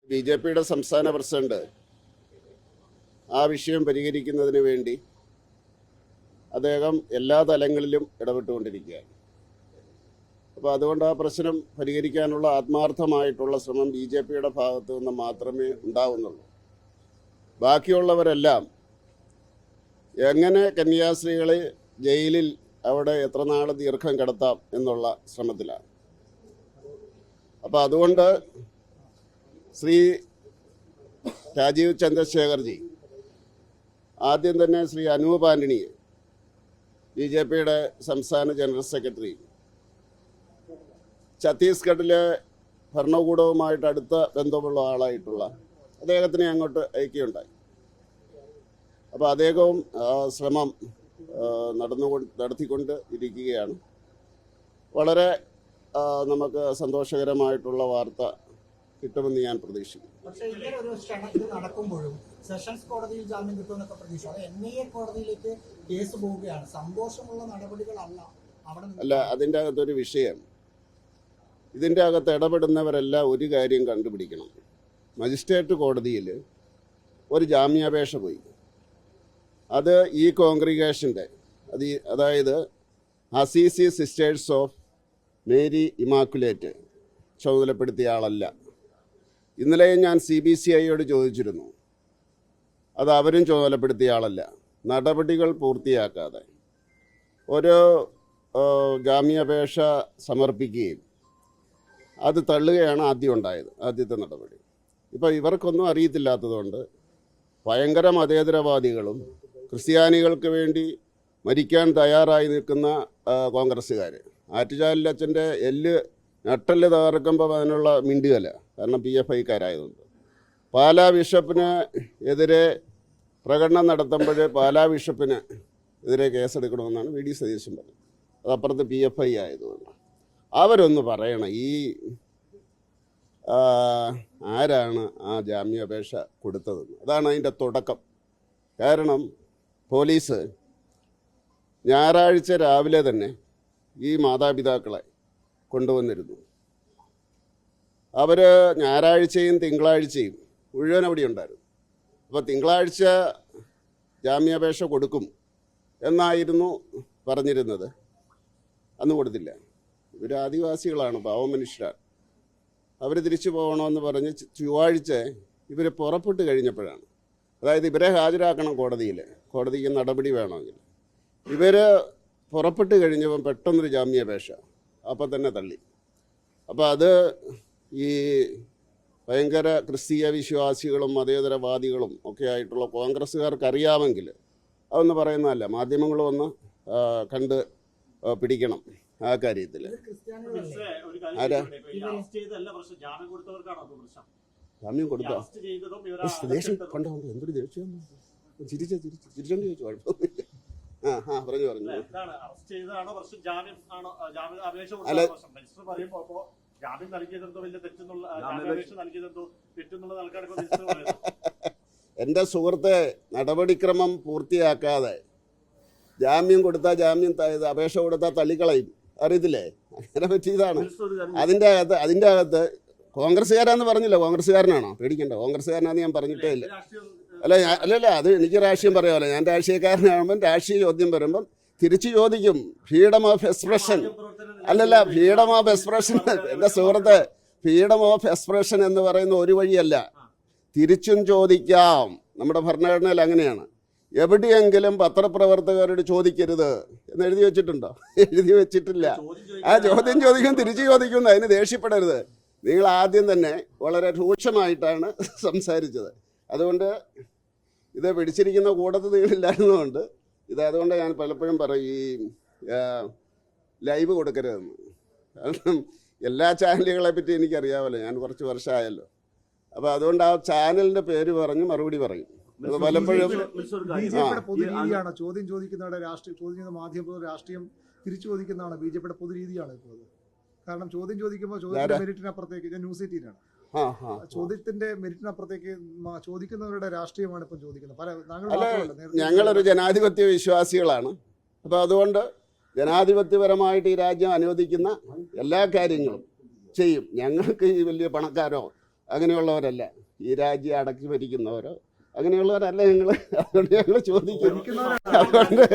ബി.ജെ.പിയുടെ സംസ്ഥാന പ്രസിഡന്റ് ആ വിഷയം പരിഹരിക്കുന്നതിന് വേണ്ടി അദ്ദേഹം എല്ലാ തലങ്ങളിലും ഇടപെട്ടുകൊണ്ടിരിക്കുകയാണ്. അപ്പോൾ അതുകൊണ്ട് ആ പ്രശ്നം പരിഹരിക്കാനുള്ള ആത്മാർത്ഥമായിട്ടുള്ള ശ്രമം ബി.ജെ.പിയുടെ ഭാഗത്തു നിന്ന് മാത്രമേ ഉണ്ടാവുന്നുള്ളൂ. ബാക്കിയുള്ളവരെല്ലാം എങ്ങനെ കന്യാസ്ത്രീകളെ ജയിലിൽ അവിടെ എത്ര നാൾ ദീർഘം കിടത്താം എന്നുള്ള ശ്രമത്തിലാണ്. അപ്പോൾ അതുകൊണ്ട് ശ്രീ രാജീവ് ചന്ദ്രശേഖർജി ആദ്യം തന്നെ ശ്രീ അനൂപ് ആന്റണിയെ ബി.ജെ.പിയുടെ സംസ്ഥാന ജനറൽ സെക്രട്ടറി ഛത്തീസ്ഗഡിലെ ഭരണകൂടവുമായിട്ട് അടുത്ത ബന്ധമുള്ള ആളായിട്ടുള്ള അദ്ദേഹത്തിനെ അങ്ങോട്ട് അയക്കുകയുണ്ടായി. അപ്പോൾ അദ്ദേഹവും ശ്രമം നടത്തിക്കൊണ്ട് ഇരിക്കുകയാണ്. വളരെ നമുക്ക് സന്തോഷകരമായിട്ടുള്ള വാർത്ത കിട്ടുമെന്ന് ഞാൻ പ്രതീക്ഷിക്കുന്നു. പക്ഷേ ഇങ്ങനെ ഒരു ഇത് നടക്കുമ്പോഴും സെഷൻസ് കോടതിയിൽ ജാമ്യം കിട്ടുമെന്നൊക്കെ പ്രതീക്ഷ, അത് NIA കോടതിയിലേക്ക് കേസ് പോവുകയാണ്. സന്തോഷമുള്ള നടപടികളല്ല അവിടെ. അല്ല, അതിൻ്റെ അകത്തൊരു വിഷയം, ഇതിൻ്റെ അകത്ത് ഇടപെടുന്നവരെല്ലാം ഒരു കാര്യം കണ്ടുപിടിക്കണം. മജിസ്ട്രേറ്റ് കോടതിയിൽ ഒരു ജാമ്യാപേക്ഷ പോയി. അത് ഈ കോൺഗ്രിഗേഷൻ്റെ അതായത് Assisi sisters of Mary immaculate ചുമതലപ്പെടുത്തിയ ആളല്ല. ഇന്നലെയും ഞാൻ CBCIയോട് ചോദിച്ചിരുന്നു, അത് അവരും ചുമതലപ്പെടുത്തിയ ആളല്ല. നടപടികൾ പൂർത്തിയാക്കാതെ ഒരു ജാമ്യാപേക്ഷ സമർപ്പിക്കുകയും അത് തള്ളുകയാണ് ആദ്യം ഉണ്ടായത്, ആദ്യത്തെ നടപടി. ഇപ്പോൾ ഇവർക്കൊന്നും അറിയത്തില്ലാത്തതുകൊണ്ട് ഭയങ്കര മതേതരവാദികളും ക്രിസ്ത്യാനികൾക്ക് വേണ്ടി മരിക്കാൻ തയ്യാറായി നിൽക്കുന്ന കോൺഗ്രസ്സുകാർ ആറ്റുചാലിൽ അച്ഛൻ്റെ നട്ടല് തകർക്കുമ്പോൾ അതിനുള്ള മിണ്ടുകല, കാരണം PFIക്കാരായതുകൊണ്ട്. പാലാ ബിഷപ്പിന് എതിരെ പ്രകടനം നടത്തുമ്പോൾ പാലാ ബിഷപ്പിന് എതിരെ കേസെടുക്കണമെന്നാണ് VD സതീശൻ പറഞ്ഞത്. അതപ്പുറത്ത് PFI ആയതുകൊണ്ട് അവരൊന്ന് പറയണം, ഈ ആരാണ് ആ ജാമ്യാപേക്ഷ കൊടുത്തതെന്ന്. അതാണ് അതിൻ്റെ തുടക്കം. കാരണം പോലീസ് ഞായറാഴ്ച രാവിലെ തന്നെ ഈ മാതാപിതാക്കളെ കൊണ്ടുവന്നിരുന്നു. അവർ ഞായറാഴ്ചയും തിങ്കളാഴ്ചയും മുഴുവൻ അവിടെ ഉണ്ടായിരുന്നു. അപ്പോൾ തിങ്കളാഴ്ച ജാമ്യാപേക്ഷ കൊടുക്കും എന്നായിരുന്നു പറഞ്ഞിരുന്നത്. അന്ന് കൊടുത്തില്ല. ഇവർ ആദിവാസികളാണ്, പാവം മനുഷ്യരാണ്. അവർ തിരിച്ചു പോകണമെന്ന് പറഞ്ഞ് ചൊവ്വാഴ്ച ഇവർ പുറപ്പെട്ട് കഴിഞ്ഞപ്പോഴാണ്, അതായത് ഇവരെ ഹാജരാക്കണം കോടതിക്ക് നടപടി വേണമെങ്കിൽ. ഇവർ പുറപ്പെട്ട് കഴിഞ്ഞപ്പം പെട്ടെന്നൊരു ജാമ്യാപേക്ഷ അപ്പം തന്നെ തള്ളി. അപ്പോൾ അത് ഈ ഭയങ്കര ക്രിസ്തീയ വിശ്വാസികളും മതേതരവാദികളും ഒക്കെ ആയിട്ടുള്ള കോൺഗ്രസ്സുകാർക്ക് അറിയാമെങ്കിൽ അതൊന്ന് പറയുന്നതല്ല, മാധ്യമങ്ങളും ഒന്ന് കണ്ട് പിടിക്കണം ആ കാര്യത്തിൽ. ആരാ ജാമ്യം കൊടുത്തോ? ദേഷ്യം കണ്ടോ, എന്തൊരു ദേഷ്യം. ചിരിച്ചോണ്ട് ചോദിച്ചു, കുഴപ്പമൊന്നുമില്ല. പറഞ്ഞു അല്ല, എൻ്റെ സുഹൃത്തെ, നടപടിക്രമം പൂർത്തിയാക്കാതെ ജാമ്യം കൊടുത്താൽ അപേക്ഷ കൊടുത്താൽ തള്ളിക്കളയും, അറിയത്തില്ലേ? അങ്ങനെ പറ്റിയതാണ്. അതിൻ്റെ അകത്ത് കോൺഗ്രസ്സുകാരാന്ന് പറഞ്ഞില്ല. കോൺഗ്രസ്സുകാരനാണോ? പേടിക്കണ്ട, കോൺഗ്രസ്സുകാരനാന്ന് ഞാൻ പറഞ്ഞിട്ടേ ഇല്ല. അല്ലല്ല, അത് എനിക്ക് രാഷ്ട്രീയം പറയാമല്ലോ. ഞാൻ രാഷ്ട്രീയക്കാരനാകുമ്പം രാഷ്ട്രീയ ചോദ്യം വരുമ്പം തിരിച്ചു ചോദിക്കും. ഫ്രീഡം ഓഫ് എക്സ്പ്രഷൻ അല്ലല്ല, ഫ്രീഡം ഓഫ് എക്സ്പ്രഷൻ എൻ്റെ സുഹൃത്ത്, ഫ്രീഡം ഓഫ് എക്സ്പ്രഷൻ എന്ന് പറയുന്ന ഒരു വഴിയല്ല, തിരിച്ചും ചോദിക്കാം. നമ്മുടെ ഭരണഘടനയിൽ അങ്ങനെയാണ്. എവിടെയെങ്കിലും പത്രപ്രവർത്തകരോട് ചോദിക്കരുത് എന്ന് എഴുതി വെച്ചിട്ടുണ്ടോ? എഴുതി വെച്ചിട്ടില്ല. ആ ചോദ്യം ചോദിക്കും, തിരിച്ചു ചോദിക്കുന്നു. അതിന് ദേഷ്യപ്പെടരുത്. നിങ്ങൾ ആദ്യം തന്നെ വളരെ രൂക്ഷമായിട്ടാണ് സംസാരിച്ചത്. അതുകൊണ്ട് ഇത് പിടിച്ചിരിക്കുന്ന കൂട്ടത്തിൽ നിങ്ങളില്ലായിരുന്നുകൊണ്ട് അതുകൊണ്ട് ഞാൻ പലപ്പോഴും പറയും, ഈ ലൈവ് കൊടുക്കരുതെന്ന്. കാരണം എല്ലാ ചാനലുകളെ പറ്റി എനിക്കറിയാമല്ലോ, ഞാൻ കുറച്ച് വർഷമായല്ലോ. അപ്പോൾ അതുകൊണ്ട് ആ ചാനലിൻ്റെ പേര് പറഞ്ഞ് മറുപടി പറയും. അത് പലപ്പോഴും പൊതുരീതിയാണ് ചോദ്യം ചോദിക്കുന്നവരുടെ ചോദിക്കുന്ന മാധ്യമ രാഷ്ട്രീയം തിരിച്ചു ചോദിക്കുന്നതാണ് ബി.ജെ.പിയുടെ പൊതുരീതിയാണ് ഇപ്പോൾ. കാരണം ചോദ്യം ചോദിക്കുമ്പോൾ ചോദ്യത്തിന്റെ മെരിറ്റിനപ്പുറത്തേക്ക്, ഞാൻ ന്യൂസ് 18 ചോദ്യത്തിന്റെ മെരിറ്റിനപ്പുറത്തേക്ക് ചോദിക്കുന്നവരുടെ രാഷ്ട്രീയമാണ് ഇപ്പം ചോദിക്കുന്നത്. ഞങ്ങളൊരു ജനാധിപത്യ വിശ്വാസികളാണ്. അപ്പോൾ അതുകൊണ്ട് ജനാധിപത്യപരമായിട്ട് ഈ രാജ്യം അനുവദിക്കുന്ന എല്ലാ കാര്യങ്ങളും ചെയ്യും. ഞങ്ങൾക്ക് ഈ വലിയ പണക്കാരോ അങ്ങനെയുള്ളവരല്ല. ഈ രാജ്യം അടക്കി ഭരിക്കുന്നവരോ അങ്ങനെയുള്ളവരല്ല ഞങ്ങൾ. അതുകൊണ്ട് ഞങ്ങൾ ചോദിക്കുന്നു. അതുകൊണ്ട്